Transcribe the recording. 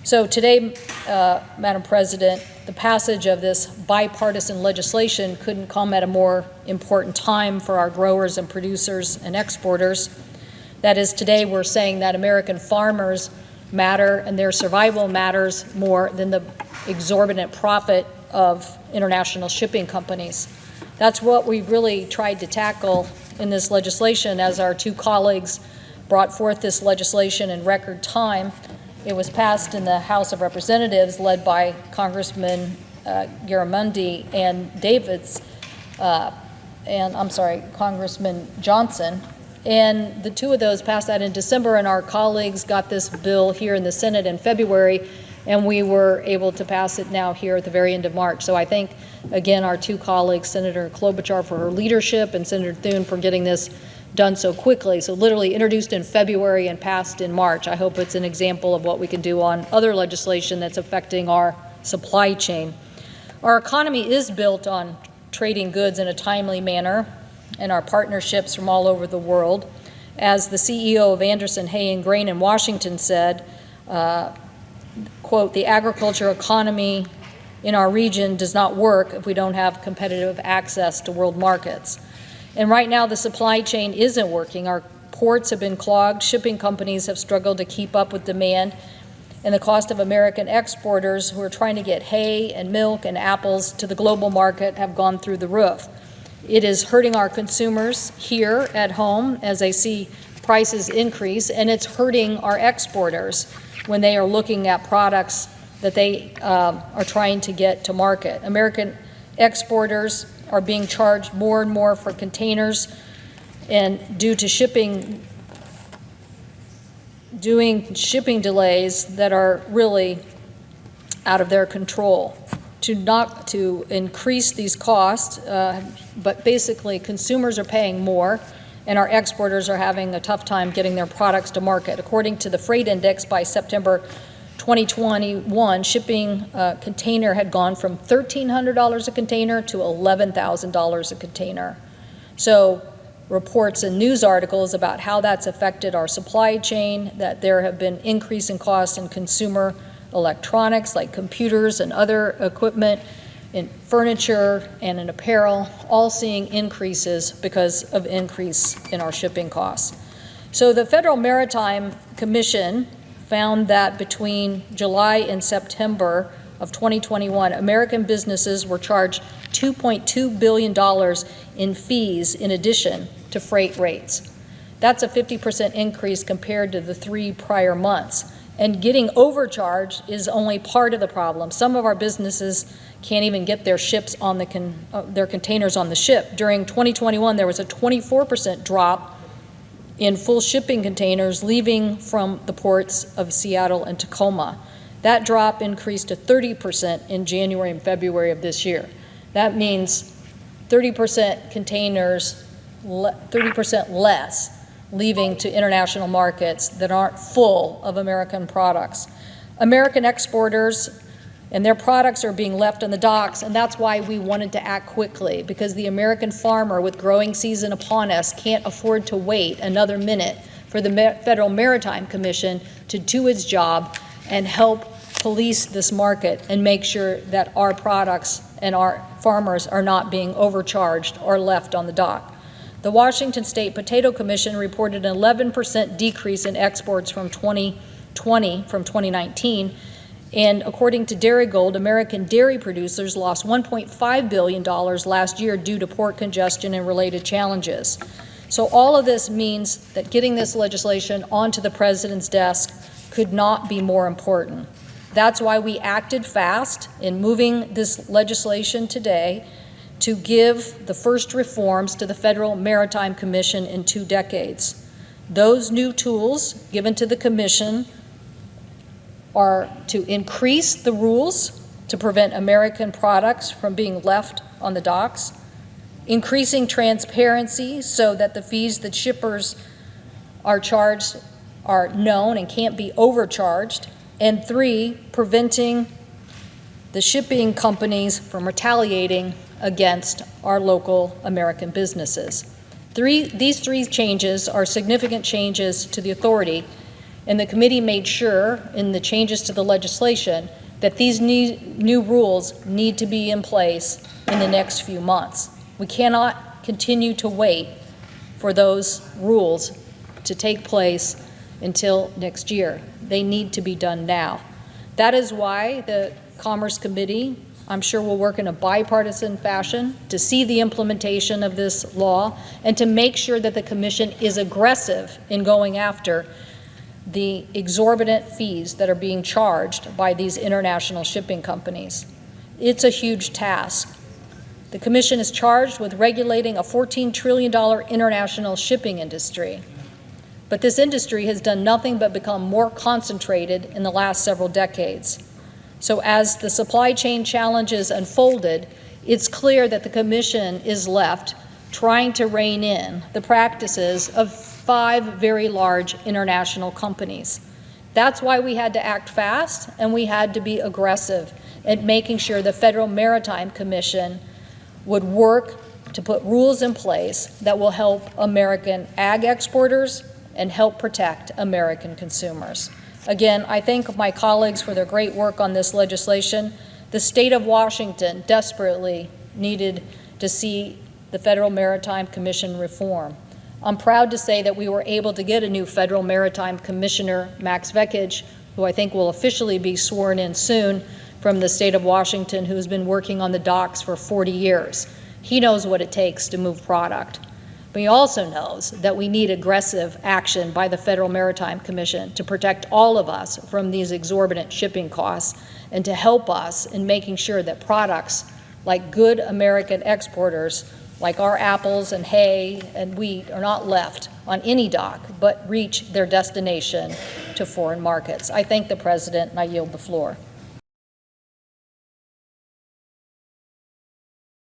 So today, Madam President, the passage of this bipartisan legislation couldn't come at a more important time for our growers and producers and exporters. That is, today we're saying that American farmers matter and their survival matters more than the exorbitant profit of international shipping companies. That's what we've really tried to tackle in this legislation as our two colleagues brought forth this legislation in record time. It was passed in the House of Representatives, led by Congressman Garamendi and Congressman Johnson. And the two of those passed that in December, and our colleagues got this bill here in the Senate in February, and we were able to pass it now here at the very end of March. So I thank, again, our two colleagues, Senator Klobuchar for her leadership and Senator Thune for getting this done so quickly. So literally introduced in February and passed in March. I hope it's an example of what we can do on other legislation that's affecting our supply chain. Our economy is built on trading goods in a timely manner and our partnerships from all over the world. As the CEO of Anderson, Hay & Grain in Washington said, quote, "The agriculture economy in our region does not work if we don't have competitive access to world markets." And right now, the supply chain isn't working. Our ports have been clogged, shipping companies have struggled to keep up with demand, and the cost of American exporters who are trying to get hay and milk and apples to the global market have gone through the roof. It is hurting our consumers here at home as they see prices increase, and it's hurting our exporters when they are looking at products that they are trying to get to market. American exporters are being charged more and more for containers, and due to shipping delays that are really out of their control. To increase these costs, but basically consumers are paying more and our exporters are having a tough time getting their products to market. According to the Freight Index, by September 2021, shipping container had gone from $1,300 a container to $11,000 a container. So reports and news articles about how that's affected our supply chain, that there have been increasing costs in consumer electronics like computers and other equipment, in furniture and in apparel, all seeing increases because of increase in our shipping costs. So the Federal Maritime Commission found that between July and September of 2021, American businesses were charged $2.2 billion in fees in addition to freight rates. That's a 50% increase compared to the 3 prior months. And getting overcharged is only part of the problem. Some of our businesses can't even get their ships on their containers on the ship. During 2021, there was a 24% drop in full shipping containers leaving from the ports of Seattle and Tacoma. That drop increased to 30% in January and February of this year. That means 30% containers, 30% less leaving to international markets that aren't full of American products. American exporters and their products are being left on the docks, and that's why we wanted to act quickly, because the American farmer with growing season upon us can't afford to wait another minute for the Federal Maritime Commission to do its job and help police this market and make sure that our products and our farmers are not being overcharged or left on the dock. The Washington State Potato Commission reported an 11% decrease in exports from 2019, and according to Dairy Gold, American dairy producers lost $1.5 billion last year due to port congestion and related challenges. So all of this means that getting this legislation onto the President's desk could not be more important. That's why we acted fast in moving this legislation today to give the first reforms to the Federal Maritime Commission in 2 decades. Those new tools given to the Commission are to increase the rules to prevent American products from being left on the docks, increasing transparency so that the fees that shippers are charged are known and can't be overcharged, and 3, preventing the shipping companies from retaliating against our local American businesses. These three changes are significant changes to the authority And the committee made sure in the changes to the legislation that these new rules need to be in place in the next few months. We cannot continue to wait for those rules to take place until next year. They need to be done now. That is why the Commerce Committee, I'm sure, will work in a bipartisan fashion to see the implementation of this law and to make sure that the Commission is aggressive in going after the exorbitant fees that are being charged by these international shipping companies. It's a huge task. The Commission is charged with regulating a $14 trillion international shipping industry. But this industry has done nothing but become more concentrated in the last several decades. So as the supply chain challenges unfolded, it's clear that the Commission is left trying to rein in the practices of 5 very large international companies. That's why we had to act fast and we had to be aggressive at making sure the Federal Maritime Commission would work to put rules in place that will help American ag exporters and help protect American consumers. Again, I thank my colleagues for their great work on this legislation. The state of Washington desperately needed to see the Federal Maritime Commission reform. I'm proud to say that we were able to get a new Federal Maritime Commissioner, Max Vekich, who I think will officially be sworn in soon, from the state of Washington, who has been working on the docks for 40 years. He knows what it takes to move product. But he also knows that we need aggressive action by the Federal Maritime Commission to protect all of us from these exorbitant shipping costs and to help us in making sure that products like good American exporters, like our apples and hay and wheat, are not left on any dock, but reach their destination to foreign markets. I thank the President, and I yield the floor.